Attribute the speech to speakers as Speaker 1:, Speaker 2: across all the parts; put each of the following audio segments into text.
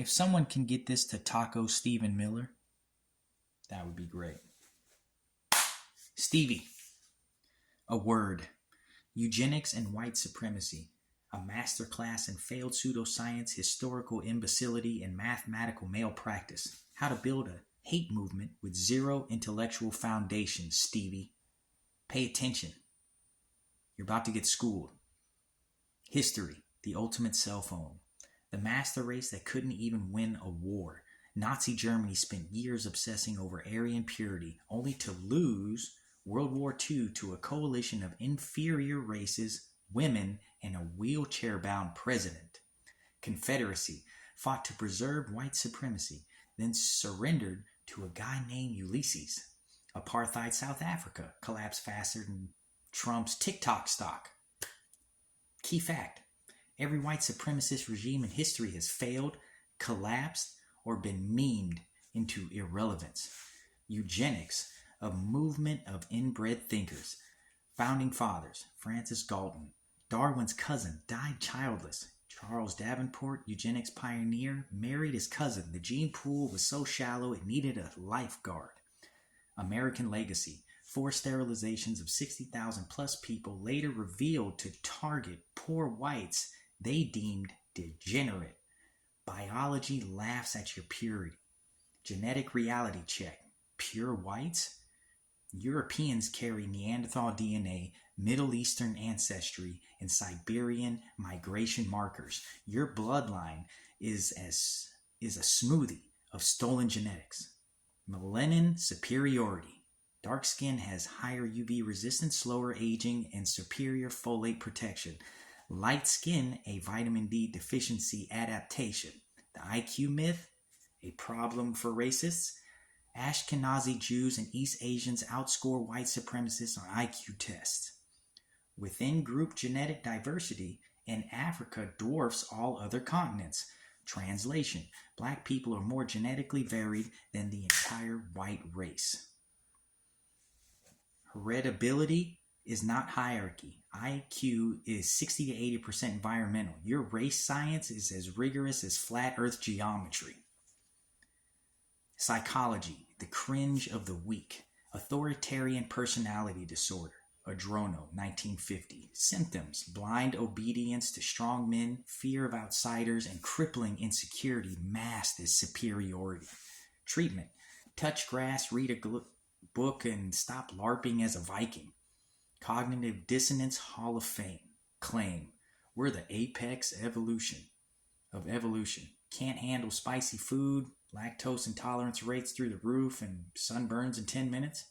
Speaker 1: If someone can get this to Taco Stephen Miller, that would be great. Stevie, a word. Eugenics and white supremacy. A masterclass in failed pseudoscience, historical imbecility, and mathematical malpractice. How to build a hate movement with zero intellectual foundation, Stevie. Pay attention. You're about to get schooled. History, the ultimate cell phone. The master race that couldn't even win a war. Nazi Germany spent years obsessing over Aryan purity, only to lose World War II to a coalition of inferior races, women, and a wheelchair-bound president. Confederacy fought to preserve white supremacy, then surrendered to a guy named Ulysses. Apartheid South Africa collapsed faster than Trump's TikTok stock. Key fact: every white supremacist regime in history has failed, collapsed, or been memed into irrelevance. Eugenics, a movement of inbred thinkers. Founding fathers: Francis Galton. Darwin's cousin died childless. Charles Davenport, eugenics pioneer, married his cousin. The gene pool was so shallow it needed a lifeguard. American legacy: forced sterilizations of 60,000 plus people later revealed to target poor whites they deemed degenerate. Biology laughs at your purity. Genetic reality check: pure whites? Europeans carry Neanderthal DNA, Middle Eastern ancestry, and Siberian migration markers. Your bloodline is a smoothie of stolen genetics. Melanin superiority: dark skin has higher UV resistance, slower aging, and superior folate protection. Light skin, a vitamin D deficiency adaptation. The IQ myth: a problem for racists. Ashkenazi Jews and East Asians outscore white supremacists on IQ tests. Within group genetic diversity, in Africa dwarfs all other continents. Translation: black people are more genetically varied than the entire white race. Heritability is not hierarchy. IQ is 60 to 80% environmental. Your race science is as rigorous as flat earth geometry. Psychology, the cringe of the weak. Authoritarian personality disorder. Adorno, 1950. Symptoms: blind obedience to strong men, fear of outsiders, and crippling insecurity masked as superiority. Treatment: touch grass, read a book, and stop LARPing as a Viking. Cognitive Dissonance Hall of Fame. Claim: we're the apex of evolution. Can't handle spicy food, lactose intolerance rates through the roof, and sunburns in 10 minutes.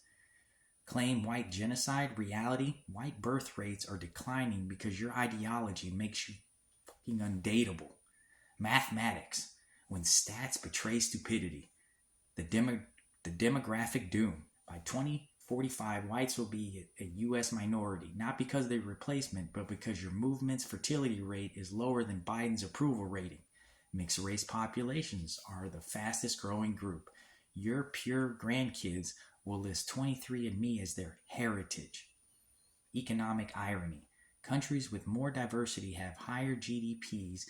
Speaker 1: Claim white genocide. Reality: white birth rates are declining because your ideology makes you fucking undateable. Mathematics: when stats betray stupidity. The demographic doom: by 2045, whites will be a U.S. minority, not because they're replacement, but because your movement's fertility rate is lower than Biden's approval rating. Mixed race populations are the fastest growing group. Your pure grandkids will list 23andMe as their heritage. Economic irony: countries with more diversity have higher GDPs.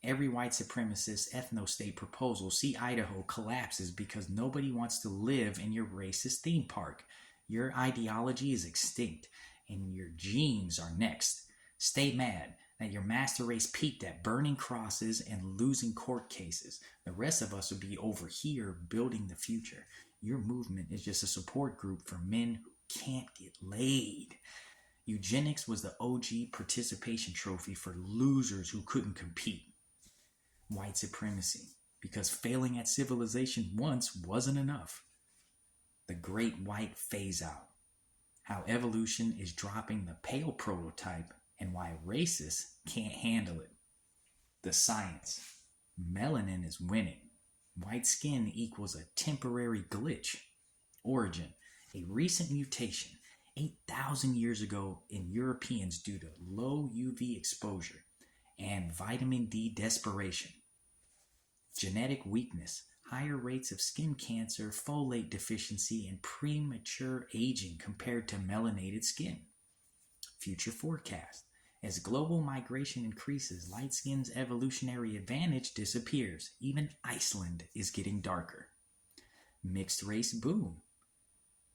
Speaker 1: Every white supremacist ethno-state proposal, see Idaho, collapses because nobody wants to live in your racist theme park. Your ideology is extinct, and your genes are next. Stay mad that your master race peaked at burning crosses and losing court cases. The rest of us will be over here building the future. Your movement is just a support group for men who can't get laid. Eugenics was the OG participation trophy for losers who couldn't compete. White supremacy: because failing at civilization once wasn't enough. The Great White Phase Out: how evolution is dropping the pale prototype and why racists can't handle it. The science: melanin is winning. White skin equals a temporary glitch. Origin: a recent mutation 8,000 years ago in Europeans due to low UV exposure and vitamin D desperation. Genetic weakness: higher rates of skin cancer, folate deficiency, and premature aging compared to melanated skin. Future forecast: As global migration increases, light skin's evolutionary advantage disappears. Even Iceland is getting darker. Mixed race boom.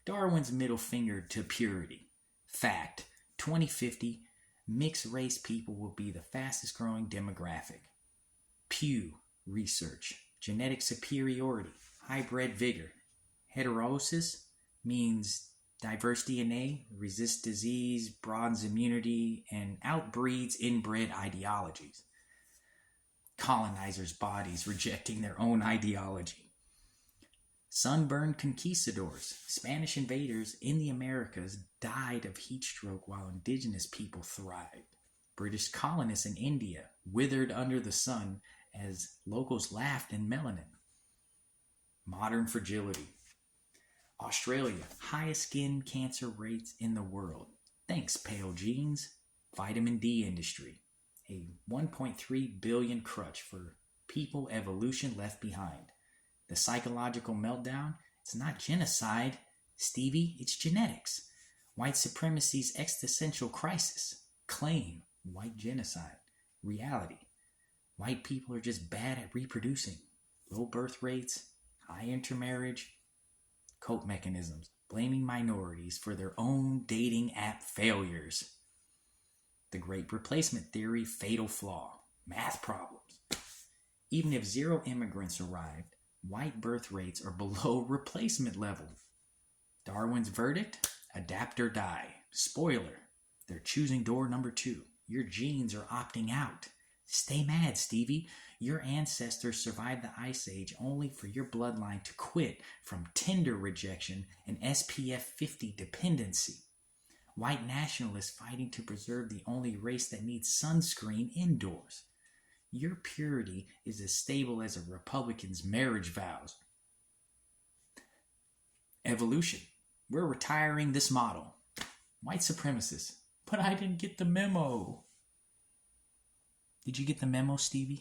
Speaker 1: Darwin's middle finger to purity. Fact, 2050, mixed race people will be the fastest growing demographic. Pew Research. Genetic superiority. Hybrid vigor. Heterosis means diverse DNA, resists disease, broadens immunity, and outbreeds inbred ideologies. Colonizers' bodies rejecting their own ideology. Sunburned conquistadors. Spanish invaders in the Americas died of heat stroke while indigenous people thrived. British colonists in India withered under the sun as locals laughed in melanin. Modern fragility. Australia, highest skin cancer rates in the world. Thanks, pale genes. Vitamin D industry. A 1.3 billion crutch for people evolution left behind. The psychological meltdown, it's not genocide, Stevie, it's genetics. White supremacy's existential crisis. Claim, white genocide. Reality, white people are just bad at reproducing. Low birth rates, high intermarriage. Cope mechanisms, blaming minorities for their own dating app failures. The Great Replacement Theory, fatal flaw. Math problems. Even if 0 immigrants arrived, white birth rates are below replacement level. Darwin's verdict, adapt or die. Spoiler, they're choosing door number 2. Your genes are opting out. Stay mad, Stevie. Your ancestors survived the Ice Age only for your bloodline to quit from Tinder rejection and SPF 50 dependency. White nationalists fighting to preserve the only race that needs sunscreen indoors. Your purity is as stable as a Republican's marriage vows. Evolution. We're retiring this model. White supremacists. But I didn't get the memo. Did you get the memo, Stevie?